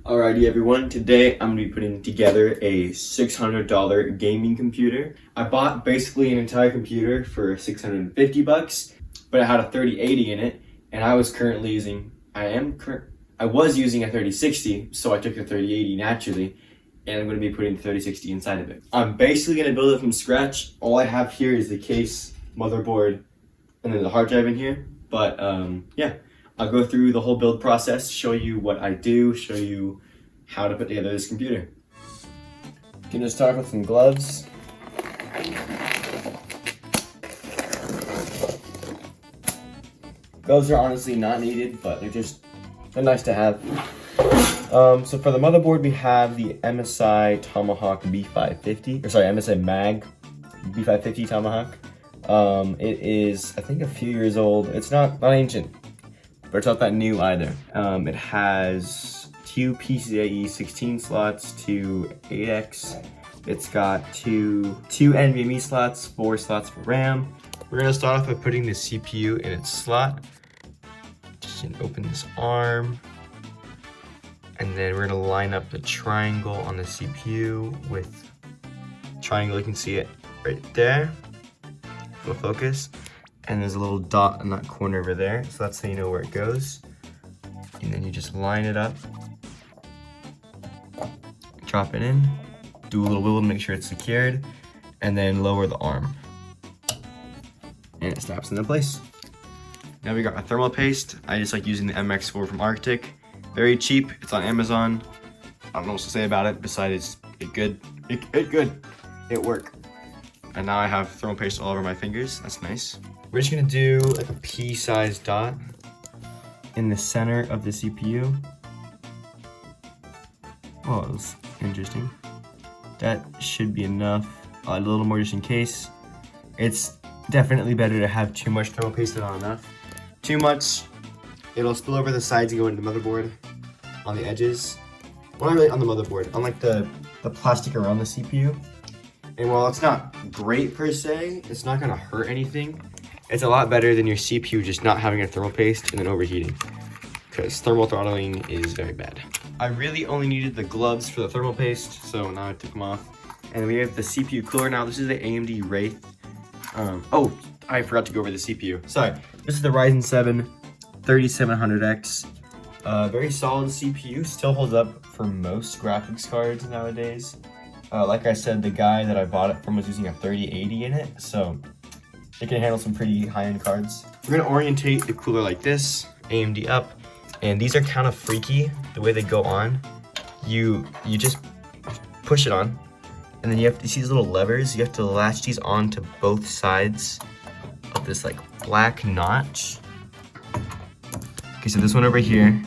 Alrighty everyone, today I'm going to be putting together a $600 gaming computer. I bought basically an entire computer for $650, but it had a 3080 in it, and I was using a 3060, so I took the 3080 naturally, and I'm going to be putting the 3060 inside of it. I'm basically going to build it from scratch. All I have here is the case, motherboard, and then the hard drive in here, but yeah. I'll go through the whole build process, show you what I do, show you how to put together this computer. Gonna start with some gloves. Gloves are honestly not needed, but they're nice to have. So for the motherboard, we have the MSI Tomahawk B550, or sorry, MSI Mag B550 Tomahawk. It is, I think, a few years old. It's not ancient, but it's not that new either. It has two PCIe 16 slots, two 8X. It's got two NVMe slots, 4 slots for RAM. We're gonna start off by putting the CPU in its slot. Just gonna open this arm. And then we're gonna line up the triangle on the CPU with triangle, you can see it right there. Full focus. And there's a little dot in that corner over there, so that's how you know where it goes. And then you just line it up, drop it in, do a little wiggle to make sure it's secured, and then lower the arm. And it snaps into place. Now we got our thermal paste. I just like using the MX4 from Arctic. Very cheap, it's on Amazon. I don't know what to say about it, besides it's good. It worked. And now I have thermal paste all over my fingers, that's nice. We're just gonna do like a pea-sized dot in the center of the CPU. Oh, that was interesting. That should be enough. A little more just in case. It's definitely better to have too much thermal paste than not enough. Too much, it'll spill over the sides and go into the motherboard on the edges. Well, not really on the motherboard, on like the plastic around the CPU. And while it's not great per se, it's not gonna hurt anything. It's a lot better than your CPU just not having a thermal paste and then overheating, because thermal throttling is very bad. I really only needed the gloves for the thermal paste, so now I took them off. And we have the CPU cooler now. This is the AMD Wraith. Oh, I forgot to go over the CPU. Sorry, this is the Ryzen 7 3700X. Very solid CPU, still holds up for most graphics cards nowadays. Like I said, the guy that I bought it from was using a 3080 in it, so it can handle some pretty high-end cards. We're gonna orientate the cooler like this, AMD up, and these are kind of freaky the way they go on. You just push it on, and then you see these little levers. You have to latch these on to both sides of this like black notch. Okay, so this one over here,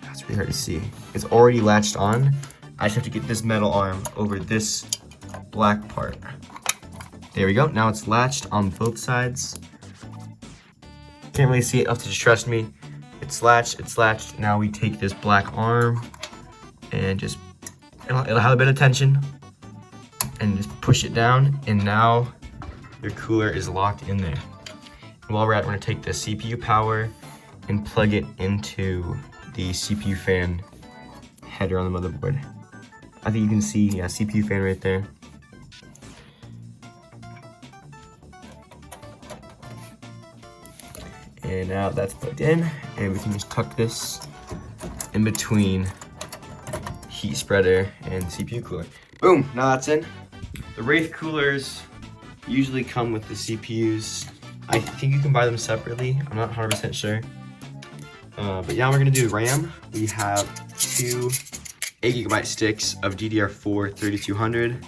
that's really hard to see. It's already latched on. I just have to get this metal arm over this black part. There we go, now it's latched on both sides. Can't really see it, you'll have to just trust me. It's latched. Now we take this black arm and just, it'll have a bit of tension, and just push it down, and now your cooler is locked in there. And while we're at it, we're gonna take the CPU power and plug it into the CPU fan header on the motherboard. I think you can see, yeah, CPU fan right there. And now that's plugged in, and we can just tuck this in between heat spreader and CPU cooler. Boom, now that's in. The Wraith coolers usually come with the CPUs. I think you can buy them separately, I'm not 100% sure. But yeah, we're gonna do RAM. We have two 8GB sticks of DDR4 3200.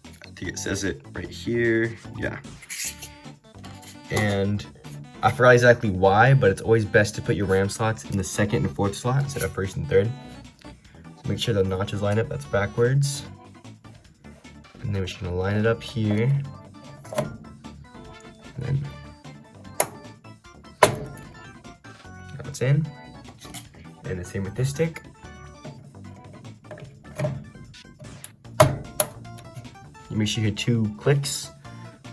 I think it says it right here, yeah. And I forgot exactly why, but it's always best to put your RAM slots in the second and fourth slot instead of first and third. So make sure the notches line up, that's backwards. And then we're just gonna line it up here. And then now it's in. And the same with this stick. You make sure you hit 2 clicks.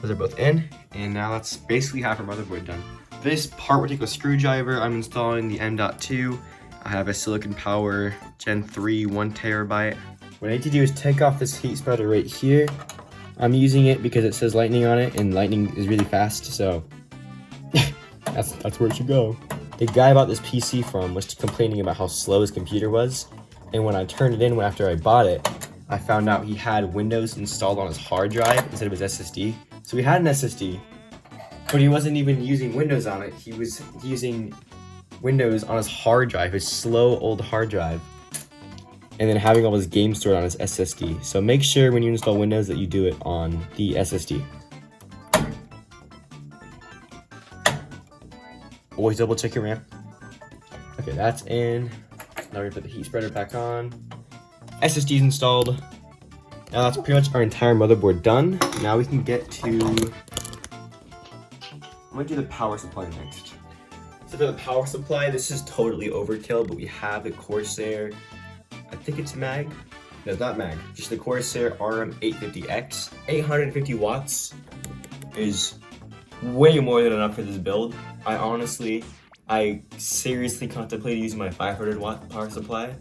Those are both in. And now that's basically half our motherboard done. This part will take a screwdriver. I'm installing the M.2. I have a Silicon Power Gen 3 1 terabyte. What I need to do is take off this heat spreader right here. I'm using it because it says lightning on it, and lightning is really fast, so that's where it should go. The guy I bought this PC from was complaining about how slow his computer was, and when I turned it in after I bought it, I found out he had Windows installed on his hard drive instead of his SSD. So he had an SSD, but he wasn't even using Windows on it. He was using Windows on his hard drive, his slow old hard drive, and then having all his games stored on his SSD. So make sure when you install Windows that you do it on the SSD. Always double check your RAM. Okay, that's in. Now we're gonna put the heat spreader back on. SSD's installed. Now that's pretty much our entire motherboard done. Now we can get to, I'm gonna do the power supply next. So for the power supply, this is totally overkill, but we have the Corsair, I think it's mag. No, it's not mag, just the Corsair RM850X. 850 watts is way more than enough for this build. I seriously contemplated using my 500 watt power supply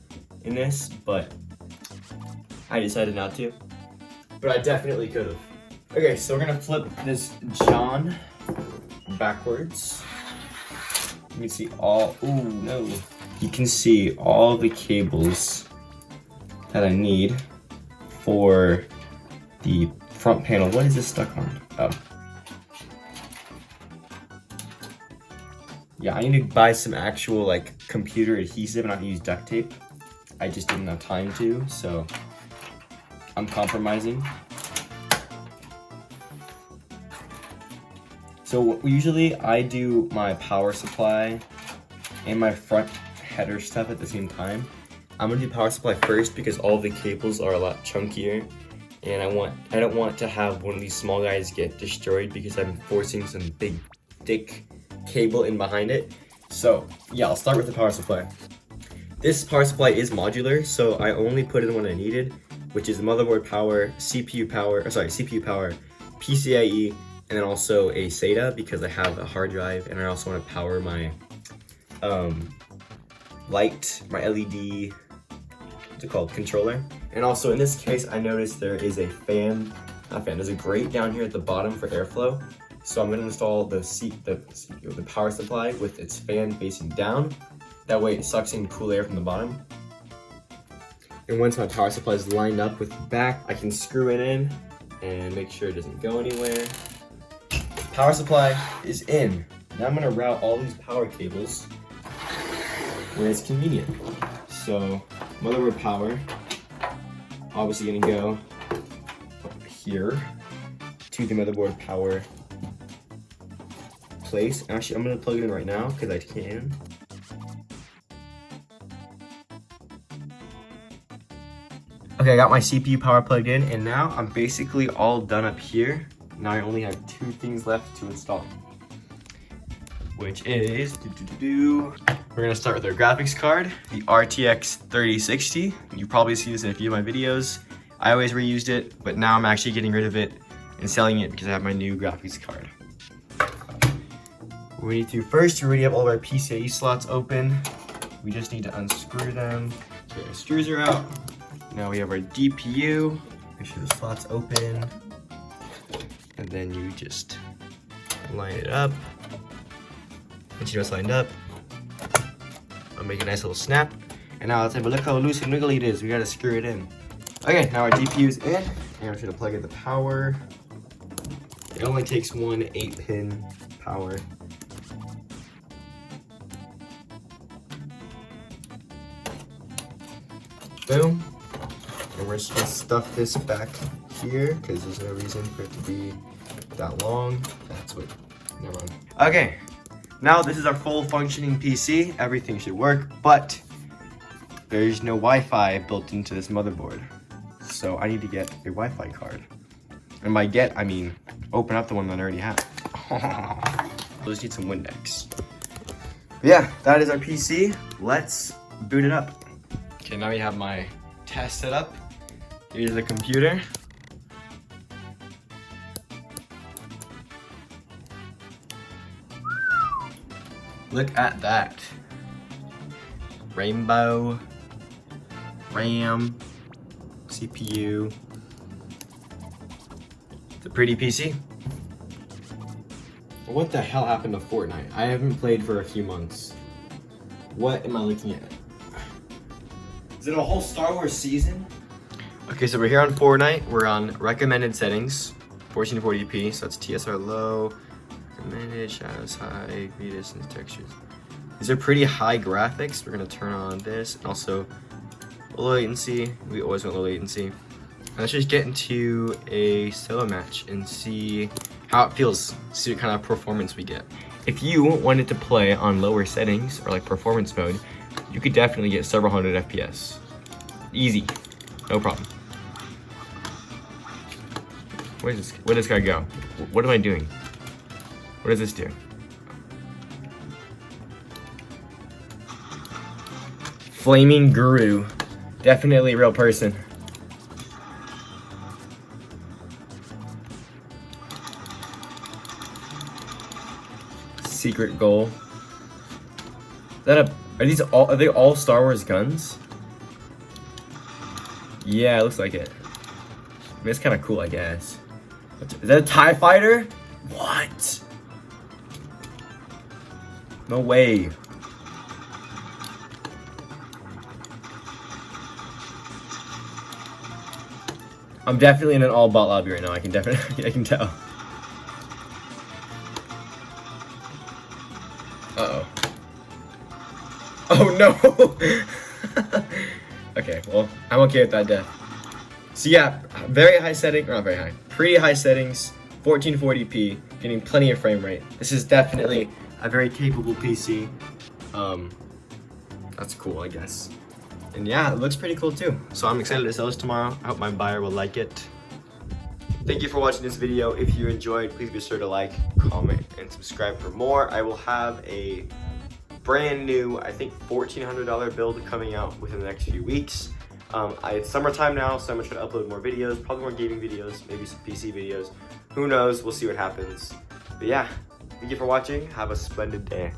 in this, but I decided not to. But I definitely could have. Okay, so we're gonna flip this John backwards. You can see all, ooh, no. You can see all the cables that I need for the front panel. What is this stuck on? Oh. Yeah, I need to buy some actual like computer adhesive and not use duct tape. I just didn't have time to, so I'm compromising. So usually I do my power supply and my front header stuff at the same time. I'm gonna do power supply first because all of the cables are a lot chunkier, and I don't want to have one of these small guys get destroyed because I'm forcing some big thick cable in behind it. So yeah, I'll start with the power supply. This power supply is modular, so I only put in what I needed, which is motherboard power, CPU power, PCIe, and then also a SATA because I have a hard drive, and I also want to power my light, my LED, what's it called, controller. And also in this case, I noticed there is a there's a grate down here at the bottom for airflow. So I'm going to install the power supply with its fan facing down. That way it sucks in cool air from the bottom. And once my power supply is lined up with the back, I can screw it in and make sure it doesn't go anywhere. Power supply is in. Now I'm going to route all these power cables where it's convenient. So motherboard power, obviously going to go up here to the motherboard power place. Actually, I'm going to plug it in right now because I can. Okay, I got my CPU power plugged in, and now I'm basically all done up here. Now I only have two things left to install, which is, we're gonna start with our graphics card, the RTX 3060. You probably see this in a few of my videos. I always reused it, but now I'm actually getting rid of it and selling it because I have my new graphics card. We need to first already have all of our PCIe slots open. We just need to unscrew them. Okay, our screws are out. Now we have our DPU. Make sure the slot's open. And then you just line it up. Once you know it's lined up, I'll make a nice little snap. And now let's have a look how loose and wiggly it is. We gotta screw it in. Okay, now our DPU's in. And I'm just gonna plug in the power. It only takes one 8-pin power. Boom. And we're just gonna stuff this back here because there's no reason for it to be that long. That's what, never mind. Okay, now this is our full functioning PC. Everything should work, but there's no Wi-Fi built into this motherboard. So I need to get a Wi-Fi card. And by get, I mean open up the one that I already have. We'll just need some Windex. But yeah, that is our PC. Let's boot it up. Okay, now we have my test set up. Here's the computer. Look at that. rainbow, RAM, CPU. It's a pretty PC. What the hell happened to Fortnite? I haven't played for a few months. What am I looking at? Is it a whole Star Wars season? Okay, so we're here on Fortnite. We're on recommended settings, 1440p, so that's TSR low, recommended, shadows high, redistance, textures. These are pretty high graphics. We're gonna turn on this, and also low latency. We always want low latency. Let's just get into a solo match and see how it feels, see what kind of performance we get. If you wanted to play on lower settings, or like performance mode, you could definitely get several hundred FPS. Easy, no problem. Where does this guy go? What am I doing? What does this do? Flaming Guru. Definitely a real person. Secret goal. Is that are they all Star Wars guns? Yeah, it looks like it. I mean, it's kind of cool, I guess. Is that a TIE fighter? What? No way. I'm definitely in an all bot lobby right now. I can definitely, I can tell. Uh-oh. Oh no! Okay, well, I'm okay with that death. So yeah, very high setting, or not very high, pretty high settings, 1440p, getting plenty of frame rate. This is definitely a very capable PC. That's cool, I guess. And yeah, it looks pretty cool too. So I'm excited to sell this tomorrow. I hope my buyer will like it. Thank you for watching this video. If you enjoyed, please be sure to like, comment, and subscribe for more. I will have a brand new, I think $1,400 build coming out within the next few weeks. It's summertime now, so I'm gonna try to upload more videos, probably more gaming videos, maybe some PC videos. Who knows, we'll see what happens. But yeah, thank you for watching. Have a splendid day.